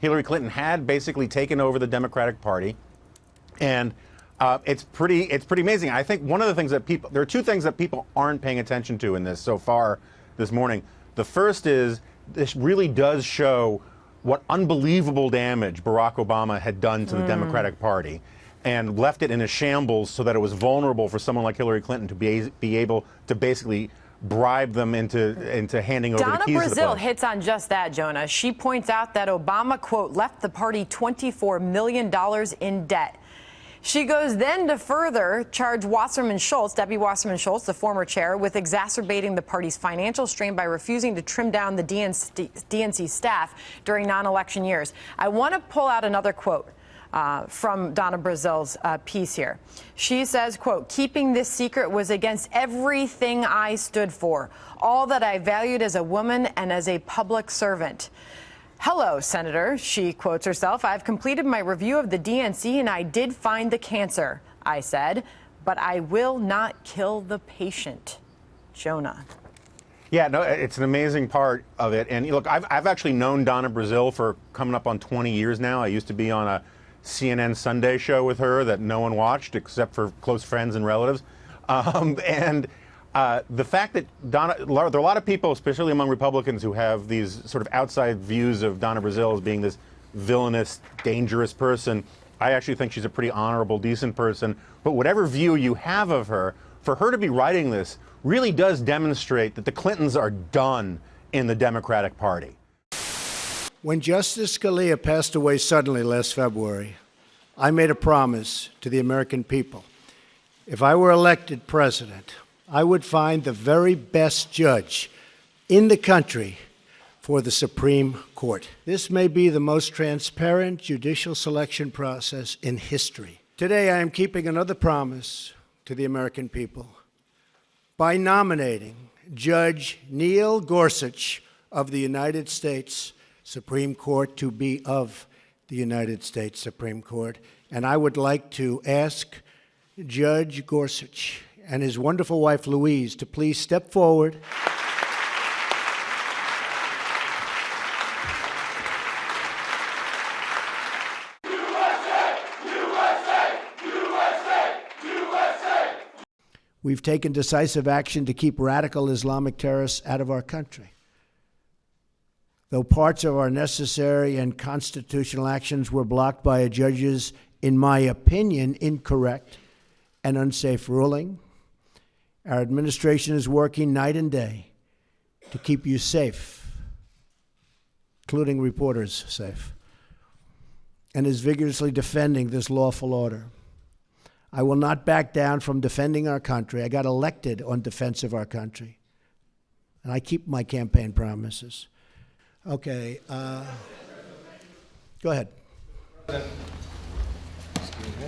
Hillary Clinton had basically taken over the Democratic Party, and it's pretty amazing. I think one of the things that there are two things that people aren't paying attention to in this so far this morning. The first is this really does show what unbelievable damage Barack Obama had done to the Democratic Party, and left it in a shambles so that it was vulnerable for someone like Hillary Clinton to be able to basically bribe them into handing over the keys to the Donna Brazile party. hits on just that, Jonah. She points out that Obama, quote, left the party $24 million in debt. She goes then to further charge Wasserman Schultz, Debbie Wasserman Schultz, the former chair, with exacerbating the party's financial strain by refusing to trim down the DNC staff during non-election years. I want to pull out another quote from Donna Brazile's piece here. She says, quote, keeping this secret was against everything I stood for, all that I valued as a woman and as a public servant. Hello, Senator, she quotes herself. I've completed my review of the DNC and I did find the cancer, I said, but I will not kill the patient. Jonah. Yeah, no, it's an amazing part of it. And look, I've actually known Donna Brazile for coming up on 20 years now. I used to be on a CNN Sunday show with her that no one watched except for close friends and relatives. The fact that there are a lot of people, especially among Republicans, who have these sort of outside views of Donna Brazile as being this villainous, dangerous person. I actually think she's a pretty honorable, decent person. But whatever view you have of her, for her to be writing this really does demonstrate that the Clintons are done in the Democratic Party. When Justice Scalia passed away suddenly last February, I made a promise to the American people. If I were elected president, I would find the very best judge in the country for the Supreme Court. This may be the most transparent judicial selection process in history. Today, I am keeping another promise to the American people by nominating Judge Neil Gorsuch of the United States Supreme Court to be of the United States Supreme Court. And I would like to ask Judge Gorsuch and his wonderful wife, Louise, to please step forward. USA, USA, USA, USA. We've taken decisive action to keep radical Islamic terrorists out of our country. Though parts of our necessary and constitutional actions were blocked by a judge's, in my opinion, incorrect and unsafe ruling, our administration is working night and day to keep you safe, including reporters safe, and is vigorously defending this lawful order. I will not back down from defending our country. I got elected on defense of our country, and I keep my campaign promises. Okay, go ahead. Excuse me.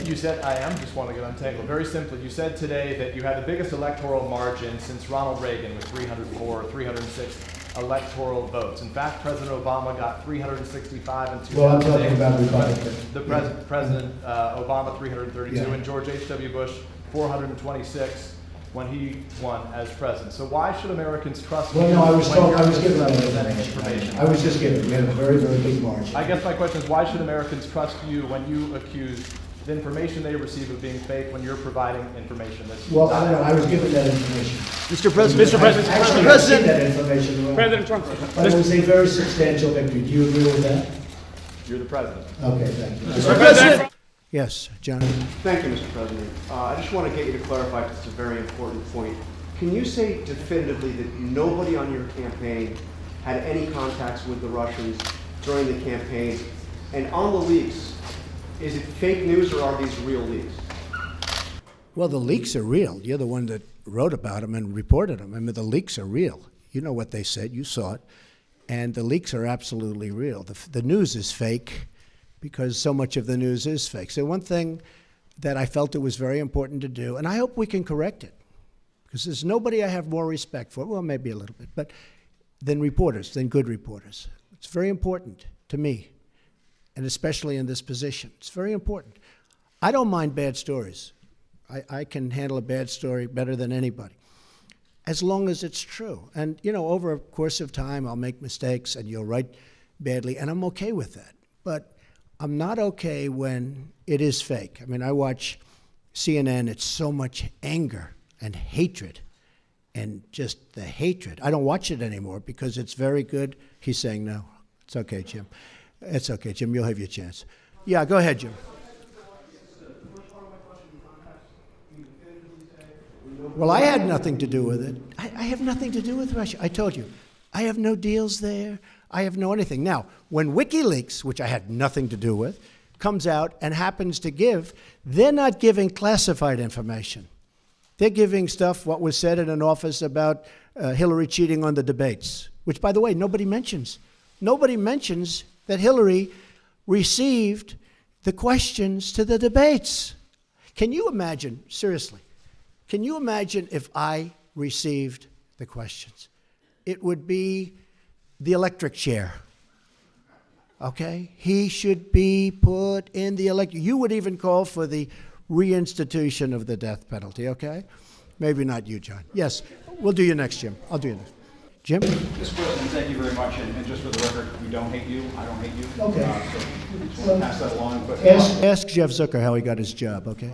You said, I am, just want to get untangled. Very simply, you said today that you had the biggest electoral margin since Ronald Reagan with 304, 306 electoral votes. In fact, President Obama got 365 in 2006. Well, I'm talking about Republicans. President Obama 332, yeah. and George H.W. Bush 426 when he won as president. So why should Americans trust you? Well, no, I was given that information. I was just given. We had a very, very big margin. I guess my question is, why should Americans trust you when you accuse the information they receive of being fake when you're providing information that's well, I don't know. I was given that information. Mr. President, Actually, I've seen that information. President Trump. But it was a very substantial victory. Do you agree with that? You're the president. Okay, thank you. Mr. President. Yes, John. Thank you, Mr. President. I just want to get you to clarify, because it's a very important point. Can you say definitively that nobody on your campaign had any contacts with the Russians during the campaign? And on the leaks, is it fake news or are these real leaks? Well, the leaks are real. You're the one that wrote about them and reported them. I mean, the leaks are real. You know what they said. You saw it. And the leaks are absolutely real. The news is fake because so much of the news is fake. So one thing that I felt it was very important to do, and I hope we can correct it, because there's nobody I have more respect for, well, maybe a little bit, but than reporters, than good reporters. It's very important to me, and especially in this position. It's very important. I don't mind bad stories. I can handle a bad story better than anybody, as long as it's true. And, you know, over a course of time, I'll make mistakes, and you'll write badly, and I'm okay with that. But I'm not okay when it is fake. I mean, I watch CNN, it's so much anger and hatred and just the hatred. I don't watch it anymore because it's very good. He's saying no. It's okay, Jim. It's okay, Jim. You'll have your chance. Yeah, go ahead, Jim. Well, I had nothing to do with it. I have nothing to do with Russia. I told you. I have no deals there. I have no anything. Now, when WikiLeaks, which I had nothing to do with, comes out and happens to give, they're not giving classified information. They're giving stuff, what was said in an office about Hillary cheating on the debates, which, by the way, nobody mentions. Nobody mentions that Hillary received the questions to the debates. Can you imagine, seriously, can you imagine if I received the questions? It would be the electric chair. Okay? He should be put in the electric. You would even call for the reinstitution of the death penalty, okay? Maybe not you, John. Yes, we'll do you next, Jim. I'll do you next. Jim? Mr. President, thank you very much. And just for the record, we don't hate you. I don't hate you. Okay. So just want to pass that along. But Ask Jeff Zucker how he got his job, okay?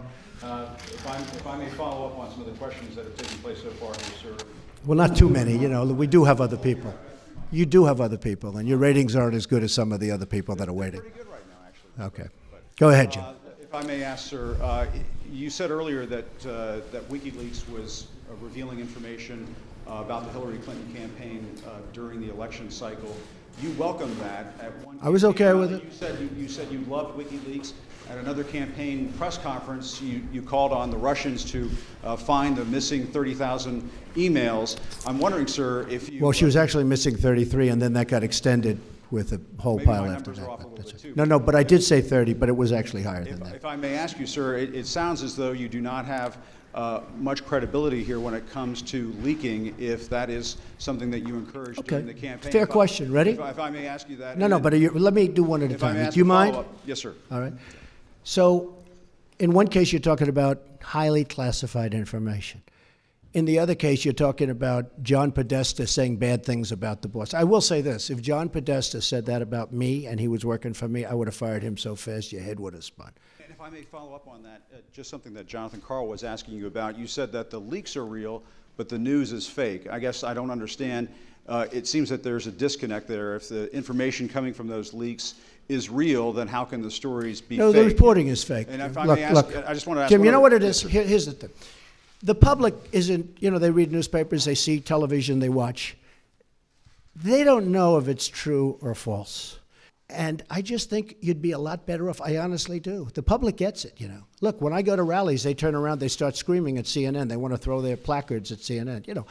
if I may follow up on some of the questions that have taken place so far, sir. Well, not too many. You know, we do have other people. You do have other people, and your ratings aren't as good as some of the other people that are waiting. Pretty good right now, actually. Okay. Go ahead, Jim. If I may ask, sir, you said earlier that that WikiLeaks was revealing information about the Hillary Clinton campaign during the election cycle. You welcomed that. At one I was okay with it. You said you loved WikiLeaks. At another campaign press conference, you called on the Russians to find the missing 30,000 emails. I'm wondering, sir, if you... Well, she was actually missing 33, and then that got extended with a whole Maybe pile my after numbers are off a that. little bit, too. No, but I did say 30, but it was actually higher than that. If I may ask you, sir, it sounds as though you do not have much credibility here when it comes to leaking, if that is something that you encouraged during the campaign. Fair question. Ready? If I may ask you that. No, but let me do one at a If I may time. ask Do you a mind? follow-up. Yes, sir. All right. So, in one case, you're talking about highly classified information. In the other case, you're talking about John Podesta saying bad things about the boss. I will say this. If John Podesta said that about me and he was working for me, I would have fired him so fast your head would have spun. And if I may follow up on that, just something that Jonathan Karl was asking you about. You said that the leaks are real, but the news is fake. I guess I don't understand. It seems that there's a disconnect there. If the information coming from those leaks is real, then how can the stories be fake? No, the reporting is fake. And if I may ask, I just want to ask Jim, you know one what other- it is? Here's the thing. The public isn't, you know, they read newspapers, they see television, they watch. They don't know if it's true or false. And I just think you'd be a lot better off. I honestly do. The public gets it, you know. Look, when I go to rallies, they turn around, they start screaming at CNN. They want to throw their placards at CNN. You know,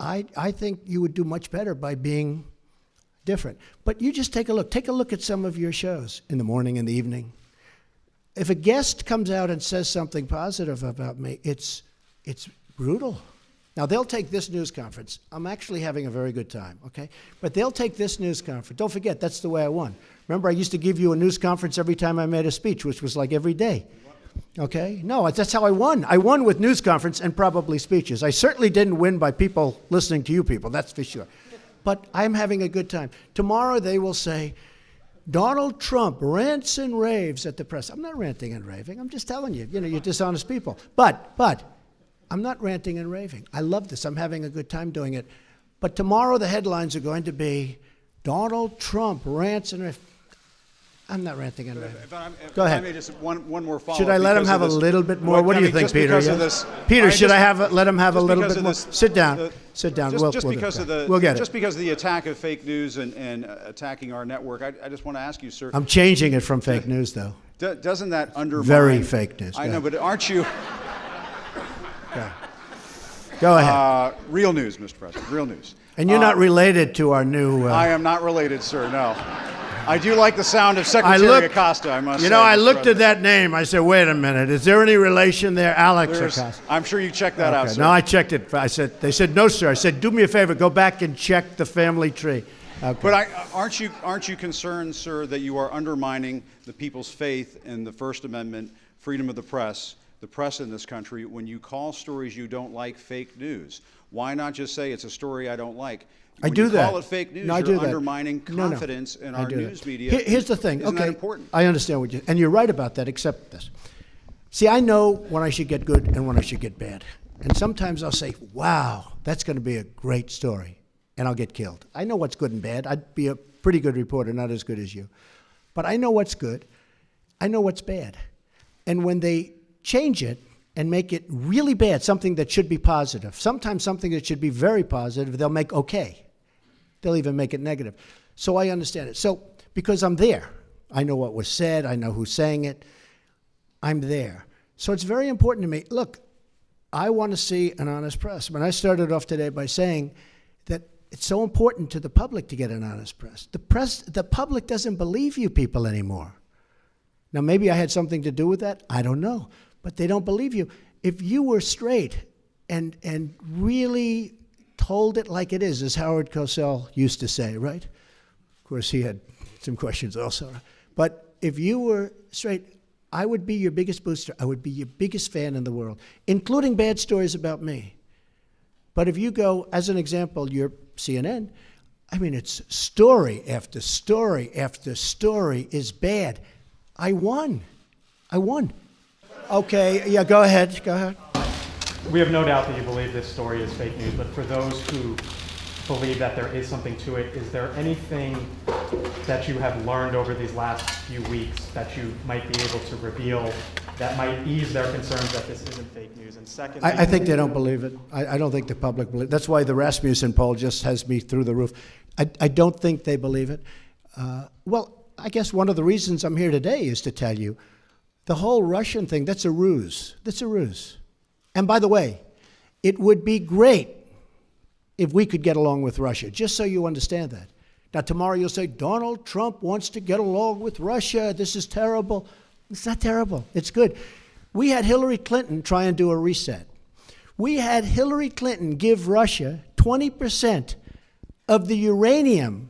I think you would do much better by being different. But you just take a look. Take a look at some of your shows in the morning and the evening. If a guest comes out and says something positive about me, it's brutal. Now, they'll take this news conference. I'm actually having a very good time, okay? But they'll take this news conference. Don't forget, that's the way I won. Remember, I used to give you a news conference every time I made a speech, which was like every day. Okay? No, that's how I won. I won with news conference and probably speeches. I certainly didn't win by people listening to you people, that's for sure. But I'm having a good time. Tomorrow they will say, Donald Trump rants and raves at the press. I'm not ranting and raving. I'm just telling you, you're dishonest people. But I'm not ranting and raving. I love this. I'm having a good time doing it. But tomorrow the headlines are going to be Donald Trump rants and raves. I'm not ranting and raving. Go ahead. If I may just one more follow-up. Should I let him have a little bit more? What do you think, Peter? Yes? Peter, should I let him have a little bit more? Sit down. Sit down. Just We'll because of the we'll get it. just because of the attack of fake news and attacking our network, I just want to ask you, sir. I'm changing it from fake news, though. Doesn't that undermine? Very fake news. I Go know, ahead. but aren't you? Go ahead. Real news, Mr. President. Real news. And you're not related to our new. I am not related, sir. No. I do like the sound of Secretary Acosta, I must say. You know, I Mr. looked at President. that name. I said, wait a minute. Is there any relation there? Alex Acosta. I'm sure you checked that out, Okay. sir. No, I checked it. They said, no, sir. I said, do me a favor. Go back and check the family tree. Okay. But aren't you concerned, sir, that you are undermining the people's faith in the First Amendment, freedom of the press in this country, when you call stories you don't like fake news? Why not just say it's a story I don't like? When do you that. call it fake news, No, I you're do that. undermining No, no. confidence in I our do that. news media. Here's the thing. Isn't Okay, that important? I understand what you, and you're right about that, except this. See, I know when I should get good and when I should get bad. And sometimes I'll say, wow, that's going to be a great story, and I'll get killed. I know what's good and bad. I'd be a pretty good reporter, not as good as you. But I know what's good. I know what's bad. And when they change it and make it really bad, something that should be positive, sometimes something that should be very positive, they'll make okay. They'll even make it negative. So I understand it. So because I'm there, I know what was said, I know who's saying it, I'm there. So it's very important to me. Look, I want to see an honest press. When I started off today by saying that it's so important to the public to get an honest press. The public doesn't believe you people anymore. Now, maybe I had something to do with that. I don't know. But they don't believe you. If you were straight and really told it like it is, as Howard Cosell used to say, right? Of course, he had some questions also. But if you were straight, I would be your biggest booster. I would be your biggest fan in the world, including bad stories about me. But if you go, as an example, you're CNN, I mean, it's story after story after story is bad. I won. Okay, yeah, go ahead. We have no doubt that you believe this story is fake news, but for those who believe that there is something to it, is there anything that you have learned over these last few weeks that you might be able to reveal that might ease their concerns that this isn't fake news? And second, I think they don't believe it. I don't think the public believes it. That's why the Rasmussen poll just has me through the roof. I don't think they believe it. Well, I guess one of the reasons I'm here today is to tell you the whole Russian thing, that's a ruse. That's a ruse. And by the way, it would be great if we could get along with Russia, just so you understand that. Now, tomorrow you'll say, Donald Trump wants to get along with Russia. This is terrible. It's not terrible. It's good. We had Hillary Clinton try and do a reset. We had Hillary Clinton give Russia 20% of the uranium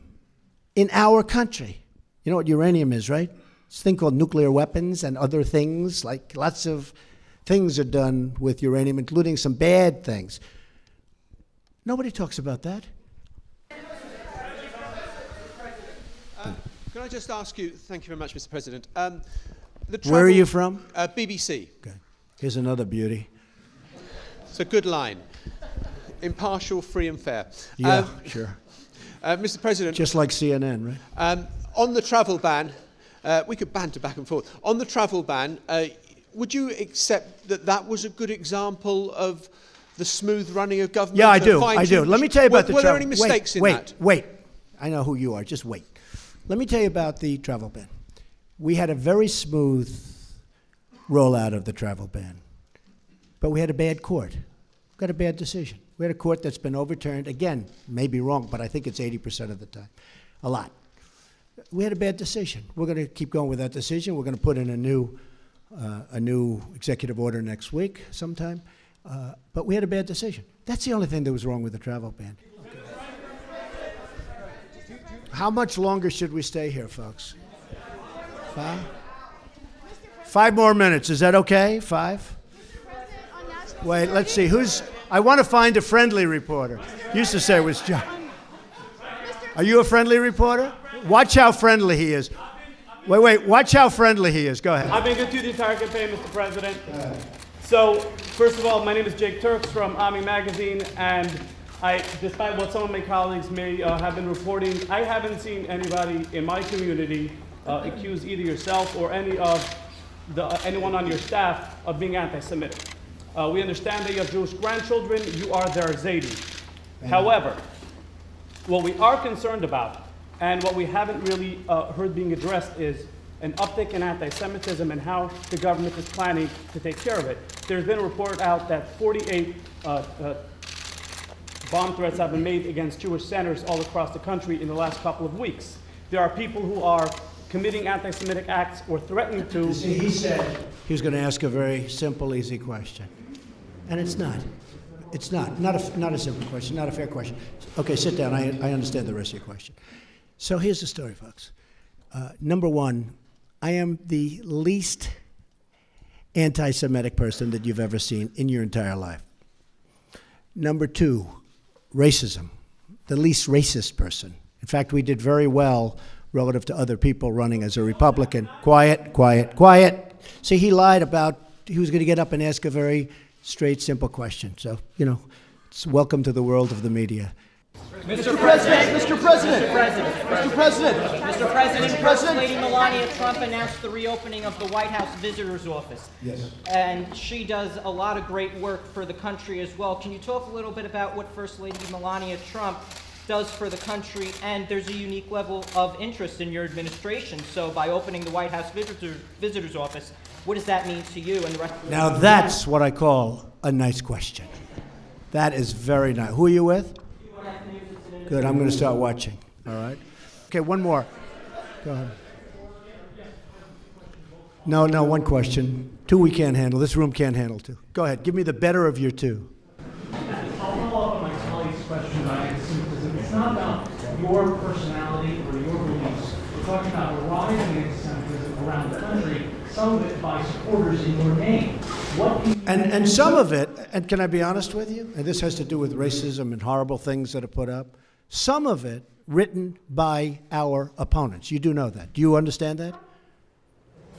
in our country. You know what uranium is, right? It's a thing called nuclear weapons and other things, like lots of things are done with uranium, including some bad things. Nobody talks about that. Can I just ask you, thank you very much, Mr. President. Where are you from? BBC. Okay. Here's another beauty. It's a good line. Impartial, free and fair. Yeah, sure. Mr. President. Just like CNN, right? On the travel ban, we could banter back and forth. On the travel ban, would you accept that that was a good example of the smooth running of government? Yeah, I do. Let me tell you about the travel. Were there any mistakes in that? Wait. I know who you are. Just wait. Let me tell you about the travel ban. We had a very smooth rollout of the travel ban, but we had a bad court. We got a bad decision. We had a court that's been overturned. Again, maybe wrong, but I think it's 80% of the time. A lot. We had a bad decision. We're going to keep going with that decision. We're going to put in a new executive order next week sometime. But we had a bad decision. That's the only thing that was wrong with the travel ban. How much longer should we stay here, folks? 5 more minutes. Is that okay? 5? Wait, let's see. I want to find a friendly reporter. Used to say it was John. Are you a friendly reporter? Watch how friendly he is. Wait. Watch how friendly he is. Go ahead. I've been good to the entire campaign, Mr. President. So, first of all, my name is Jake Turks from Ami Magazine, and despite what some of my colleagues may have been reporting, I haven't seen anybody in my community accuse either yourself or anyone on your staff of being anti-Semitic. We understand that you have Jewish grandchildren. You are their Zaidi. However, what we are concerned about, and what we haven't really heard being addressed, is an uptick in anti-Semitism and how the government is planning to take care of it. There's been a report out that 48 bomb threats have been made against Jewish centers all across the country in the last couple of weeks. There are people who are committing anti-Semitic acts or threatening to. See, he said he was going to ask a very simple, easy question. And it's not. It's not. Not a simple question, not a fair question. Okay, sit down. I understand the rest of your question. So here's the story, folks. Number one, I am the least anti-Semitic person that you've ever seen in your entire life. Number two, racism. the least racist person. In fact, we did very well relative to other people running as a Republican. Quiet, quiet, quiet. See, he lied about, he was going to get up and ask a very straight, simple question. So, you know, it's welcome to the world of the media. Mr. President, Mr. President, Mr. President, Mr. President, First Lady Melania Trump announced the reopening of the White House Visitor's Office. Yes. And she does a lot of great work for the country as well. Can you talk a little bit about what First Lady Melania Trump does for the country? And there's a unique level of interest in your administration. So by opening the White House Visitor's Office, what does that mean to you and the rest of the Now that's what I call a nice question. That is very nice. Who are you with? Good, I'm going to start watching, all right? Okay, one more. Go ahead. No, one question. Two we can't handle. This room can't handle two. Go ahead, give me the better of your two. I'll follow up on my colleague's question about anti-Semitism. It's not about your personality or your beliefs. We're talking about a rise in anti-Semitism around the country, some of it by supporters in your name. And some of it, and can I be honest with you? And this has to do with racism and horrible things that are put up. Some of it written by our opponents. You do know that. Do you understand that?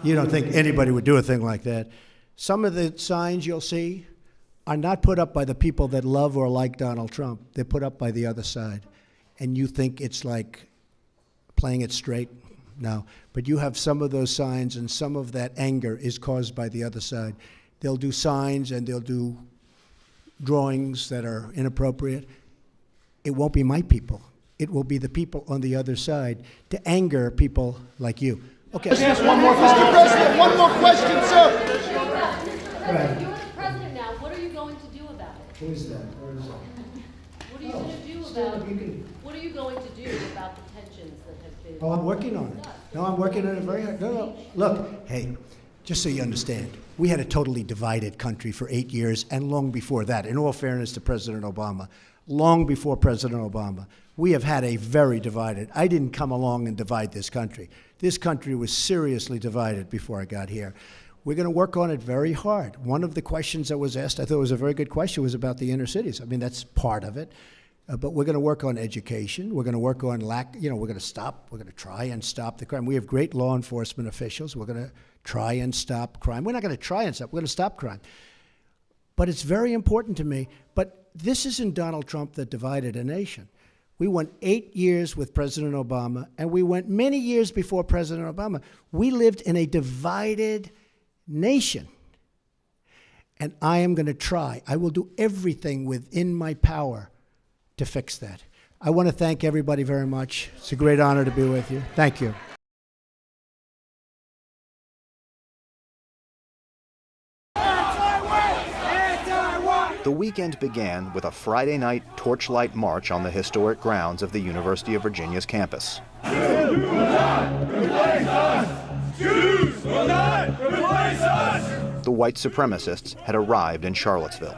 You don't think anybody would do a thing like that. Some of the signs you'll see are not put up by the people that love or like Donald Trump. They're put up by the other side. And you think it's like playing it straight? No. But you have some of those signs, and some of that anger is caused by the other side. They'll do signs and they'll do drawings that are inappropriate. It won't be my people. It will be the people on the other side to anger people like you. Okay. Just ask one more question. Mr. President, one more question, sir. You're the president now. What are you going to do about it? Who is that? Where is that? What are you going to do about it? What are you going to do about the tensions that have been? Oh, I'm working on it. No, I'm working on it very hard. No. Look, hey, just so you understand, we had a totally divided country for 8 years, and long before that, in all fairness to President Obama, long before President Obama, we have had a very divided. I didn't come along and divide this country. This country was seriously divided before I got here. We're going to work on it very hard. One of the questions that was asked, I thought was a very good question, was about the inner cities. I mean, that's part of it. But we're going to work on education. We're going to work on we're going to try and stop the crime. We have great law enforcement officials. We're going to try and stop crime. We're not going to try and stop, we're going to stop crime. But it's very important to me. But this isn't Donald Trump that divided a nation. We went 8 years with President Obama, and we went many years before President Obama. We lived in a divided nation. And I am going to try. I will do everything within my power to fix that. I want to thank everybody very much. It's a great honor to be with you. Thank you. The weekend began with a Friday night torchlight march on the historic grounds of the University of Virginia's campus. Jews will not replace us! Jews will not replace us! The white supremacists had arrived in Charlottesville.